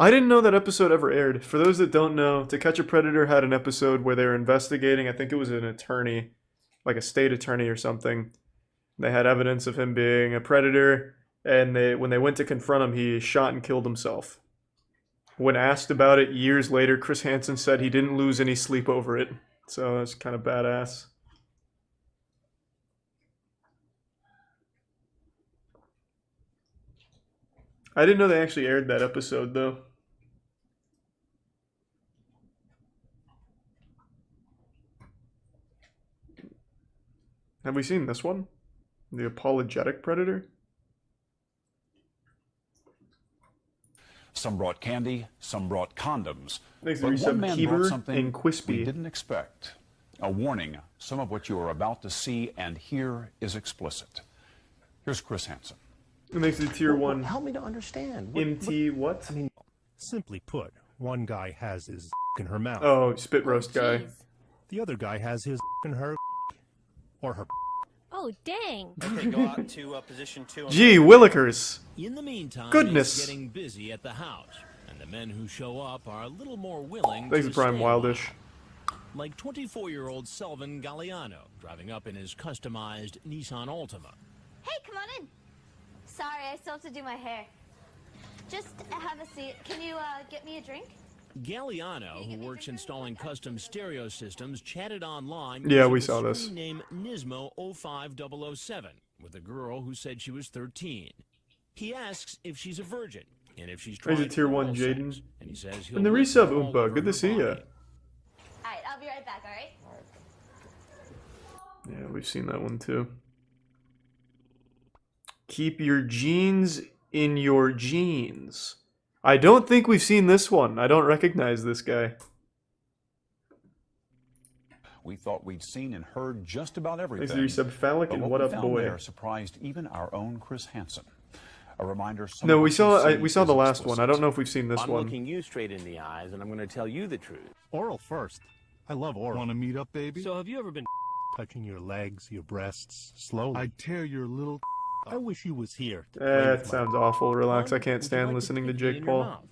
I didn't know that episode ever aired. For those that don't know, To Catch a Predator had an episode where they were investigating, I think it was an attorney, like a state attorney or something. They had evidence of him being a predator, and when they went to confront him, he shot and killed himself. When asked about it years later, Chris Hansen said he didn't lose any sleep over it. So that's kind of badass. I didn't know they actually aired that episode, though. Have we seen this one? The Apologetic Predator? Some brought candy, some brought condoms. Thanks But to one man brought Keeper something and Quispy. we didn't expect. A warning, some of what you are about to see and hear is explicit. Here's Chris Hansen. It makes the tier 1 help me to understand. MT what? I mean, simply put, one guy has his in her mouth. Oh, spit roast guy. The other guy has his in her or her. Oh, dang. Okay, go out to position 2. Gee, Willikers. In the meantime, Goodness. it's getting busy at the house, and the men who show up are a little more willing Thanks to to Prime stay Wildish. like 24-year-old Selvin Galliano, driving up in his customized Nissan Altima. Hey, come on in. Sorry, I still have to do my hair. Just have a seat. Can you get me a drink? Galliano, who works installing custom stereo systems, chatted online Yeah, using we the saw this. screen name Nismo05007 with a girl who said she was 13. He asks if she's a virgin and if she's trying Raise a tier 1 oral Jaden. sex, and he says he'll And the listen resub all Oompa. over Good to her see ya. body. Alright, I'll be right back, alright? Yeah, we've seen that one too. Keep your genes in your jeans. I don't think we've seen this one. I don't recognize this guy. We thought we'd seen and heard just about Thanks everything. to resub Phallic But and what What we Up found Boy. there surprised even our own Chris Hansen. A reminder. Some No, of we what you saw see we saw is the last one. I explicit. don't know if we've seen this I'm one. looking you straight in the eyes, and I'm going to tell you the truth. Oral first. I love oral. Want to meet up, baby? So have you ever been Touching your legs, your breasts, slowly. I'd tear your little... I wish you was here. To play That with my- sounds awful. Relax. I can't Would you stand like listening to keep it in Jake your Paul. mouth?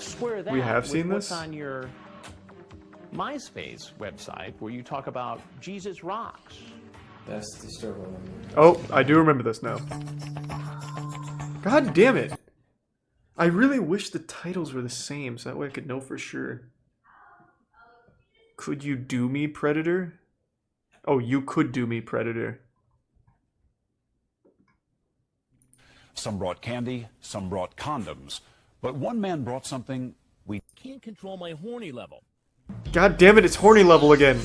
Square that We have with seen what's this? on your MySpace website where you talk about Jesus rocks. That's disturbing. Oh, I do remember this now. God damn it. I really wish the titles were the same so that way I could know for sure. Could you do me, Predator? Oh, you could do me, Predator. Some brought candy, some brought condoms. But one man brought something we Can't control my horny level. God damn it, it's horny level again.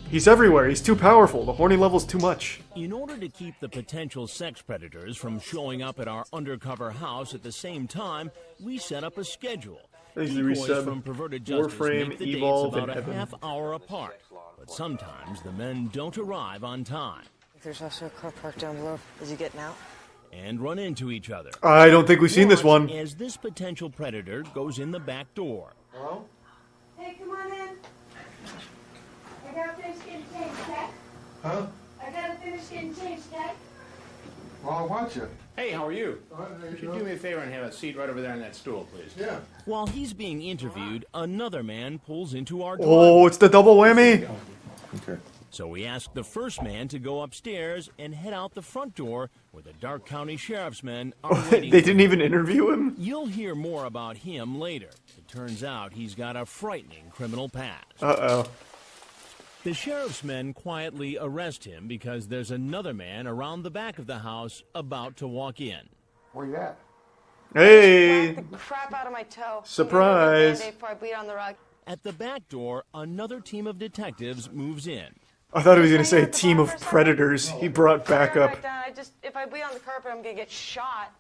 He's everywhere. He's too powerful. The horny level's too much. In order to keep the potential sex predators from showing up at our undercover house at the same time, we set up a schedule. Thanks to Decoys resub. from perverted justice Warframe, make the dates Evolve, about and a Heaven. half hour apart. But sometimes the men don't arrive on time There's also a car parked down below. Is he getting out? and run into each other. I don't think we've seen this Watch one. as this potential predator goes in the back door. Hello? Hey, come on in. I gotta finish getting changed, okay? Huh? I gotta finish getting changed, okay? Well, I'll watch you. Hey, how are you? All right, there Could you you go. do me a favor and have a seat right over there on that stool, please? Yeah. While he's being interviewed, another man pulls into our door. Oh, it's the double whammy. Okay. So we asked the first man to go upstairs and head out the front door where the Dark County Sheriff's men are waiting. They didn't even interview him? You'll hear more about him later. It turns out he's got a frightening criminal past. Uh-oh. The sheriff's men quietly arrest him because there's another man around the back of the house about to walk in. Where you at? Hey! Whack the crap out of my toe. Surprise. Band-Aid before I bleed on the rug. At the back door, another team of detectives moves in. I thought he was going to say a team of predators. He brought backup. Right down. If I bleed on the carpet, I'm gonna get shot.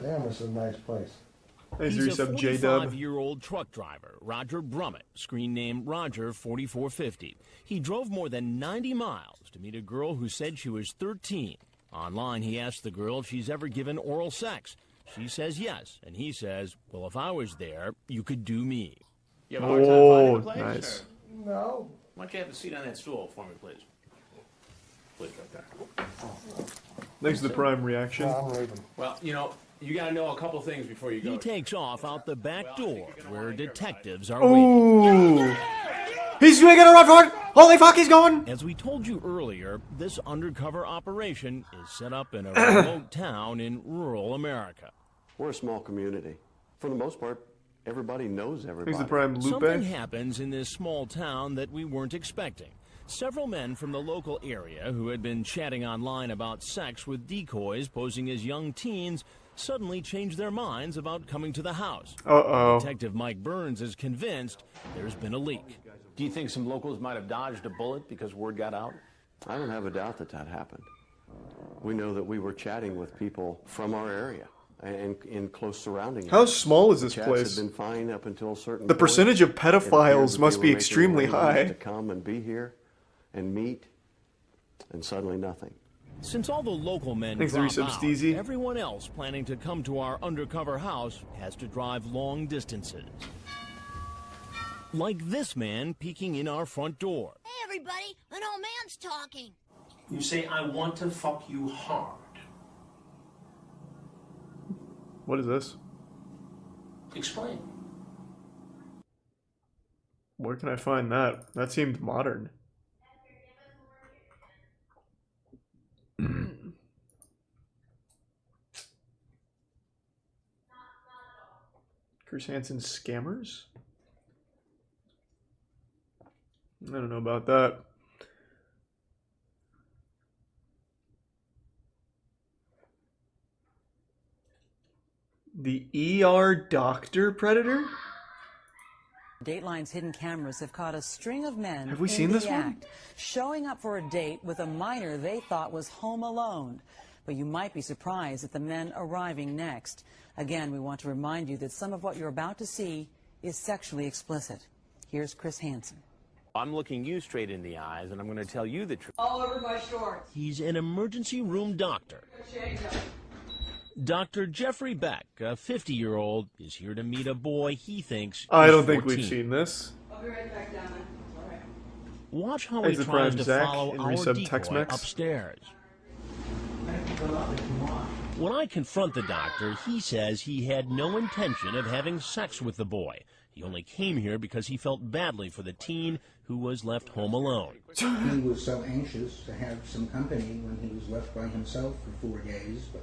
Damn, this is a nice place. Thanks to He's a resub J-Dub. 45-year-old truck driver, Roger Brummett, screen name Roger 4450. He drove more than 90 miles to meet a girl who said she was 13. Online, he asked the girl if she's ever given oral sex. She says yes, and he says, well, if I was there, you could do me. You have a hard time finding Oh, a place? nice. Or No. why don't you have a seat on that stool for me, please? Please, right there. Thanks to the Prime reaction. No, I'm leaving. Well, you know, You gotta know a couple things before you go. He takes off out the back door where detectives are waiting. Ooh. He's making a run for it! Holy fuck, he's going! As we told you earlier, this undercover operation is set up in a remote town in rural America. We're a small community. For the most part, everybody knows everybody. He's the prime Lupe. Something happens in this small town that we weren't expecting. Several men from the local area who had been chatting online about sex with decoys posing as young teens suddenly changed their minds about coming to the house. Uh-oh. Detective Mike Burns is convinced there's been a leak. Do you think some locals might have dodged a bullet because word got out? I don't have a doubt that that happened. We know that we were chatting with people from our area and in close surrounding areas. How small is this Chats place? had been fine up until a certain The point. percentage of It appeared pedophiles that must they be were making extremely arrangements high. to come and be here and meet, and suddenly nothing. Since all the local men Thanks, drop Resub out, Steezy. everyone else planning to come to our undercover house has to drive long distances. Like this man peeking in our front door. Hey, everybody, an old man's talking. You say, I want to fuck you hard. What is this? Explain. Where can I find that? That seemed modern. Chris Hansen's Scammers? I don't know about that. The ER Doctor Predator? Dateline's hidden cameras have caught a string of men Have we in seen the this one? act, showing up for a date with a minor they thought was home alone. But you might be surprised at the men arriving next. Again, we want to remind you that some of what you're about to see is sexually explicit. Here's Chris Hansen. I'm looking you straight in the eyes, and I'm going to tell you the truth. All over my shorts. He's an emergency room doctor. Dr. Jeffrey Beck, a 50-year-old, is here to meet a boy he thinks I is don't think 14. we've seen this. I'll be right back down there. All right. Watch how Thanks he to tries Prime to Zach follow and our resub decoy Tex-Mex. upstairs. When I confront the doctor, he says he had no intention of having sex with the boy. He only came here because he felt badly for the teen who was left home alone. He was so anxious to have some company when he was left by himself for 4 days, but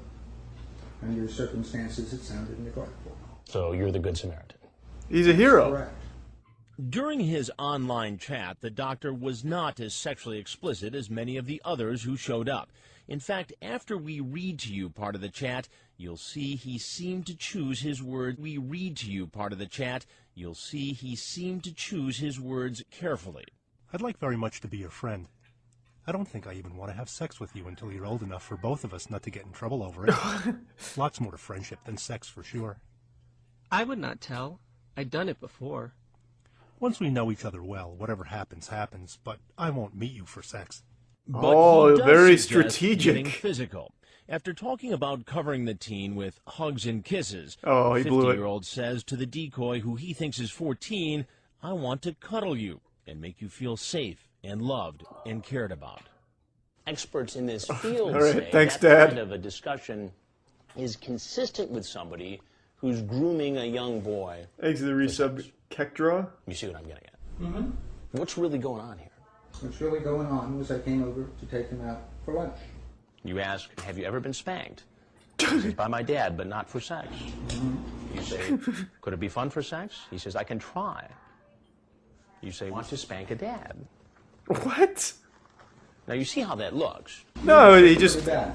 under circumstances it sounded neglectful. So you're the Good Samaritan. He's a hero. Correct. During his online chat, the doctor was not as sexually explicit as many of the others who showed up. In fact, after we read to you part of the chat, you'll see he seemed to choose his words. You'll see he seemed to choose his words carefully. I'd like very much to be your friend. I don't think I even want to have sex with you until you're old enough for both of us not to get in trouble over it. Lots more to friendship than sex, for sure. I would not tell. I'd done it before. Once we know each other well, whatever happens, happens, but I won't meet you for sex. But Oh, he does very suggest strategic. getting physical. After talking about covering the teen with hugs and kisses, Oh, he blew it. 50-year-old says to the decoy who he thinks is 14, I want to cuddle you and make you feel safe and loved and cared about. Experts in this field All right, say thanks, that Dad. kind of a discussion is consistent with somebody who's grooming a young boy. Exit the resub Kekdraw. You see what I'm getting at? Mm-hmm. What's really going on here? What's really going on was I came over to take him out for lunch. You ask, have you ever been spanked? He says, by my dad, but not for sex. You say, could it be fun for sex? He says, I can try. You say, want to spank a dad? What? Now you see how that looks. No, he just... The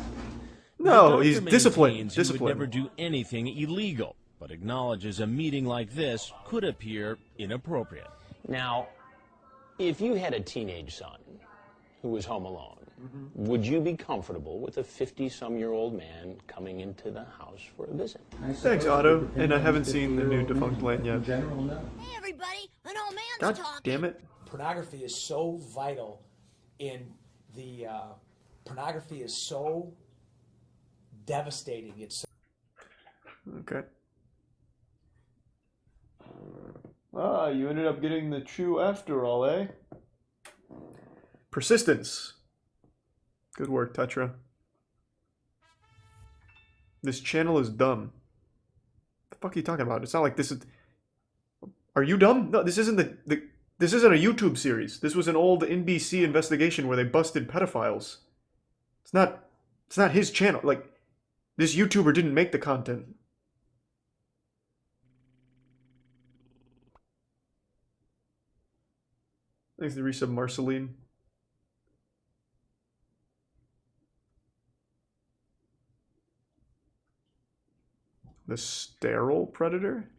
No, doctor he's disciplined. maintains he would Disciplined. never do anything illegal, but acknowledges a meeting like this could appear inappropriate. Now, if you had a teenage son who was home alone, would you be comfortable with a 50-some-year-old man coming into the house for a visit? Thanks, Otto. And I haven't seen the new Defunct Land yet. General, no. Hey, everybody, an old man's God talking. damn it. Pornography is so vital in the pornography is so devastating. It's Okay. Ah, you ended up getting the true after all, eh? Persistence. Good work, Tetra. This channel is dumb. The fuck are you talking about? It's not like this is... Are you dumb? No, this isn't this isn't a YouTube series. This was an old NBC investigation where they busted pedophiles. It's not his channel. Like, this YouTuber didn't make the content. Thanks to resub Marceline. The sterile predator?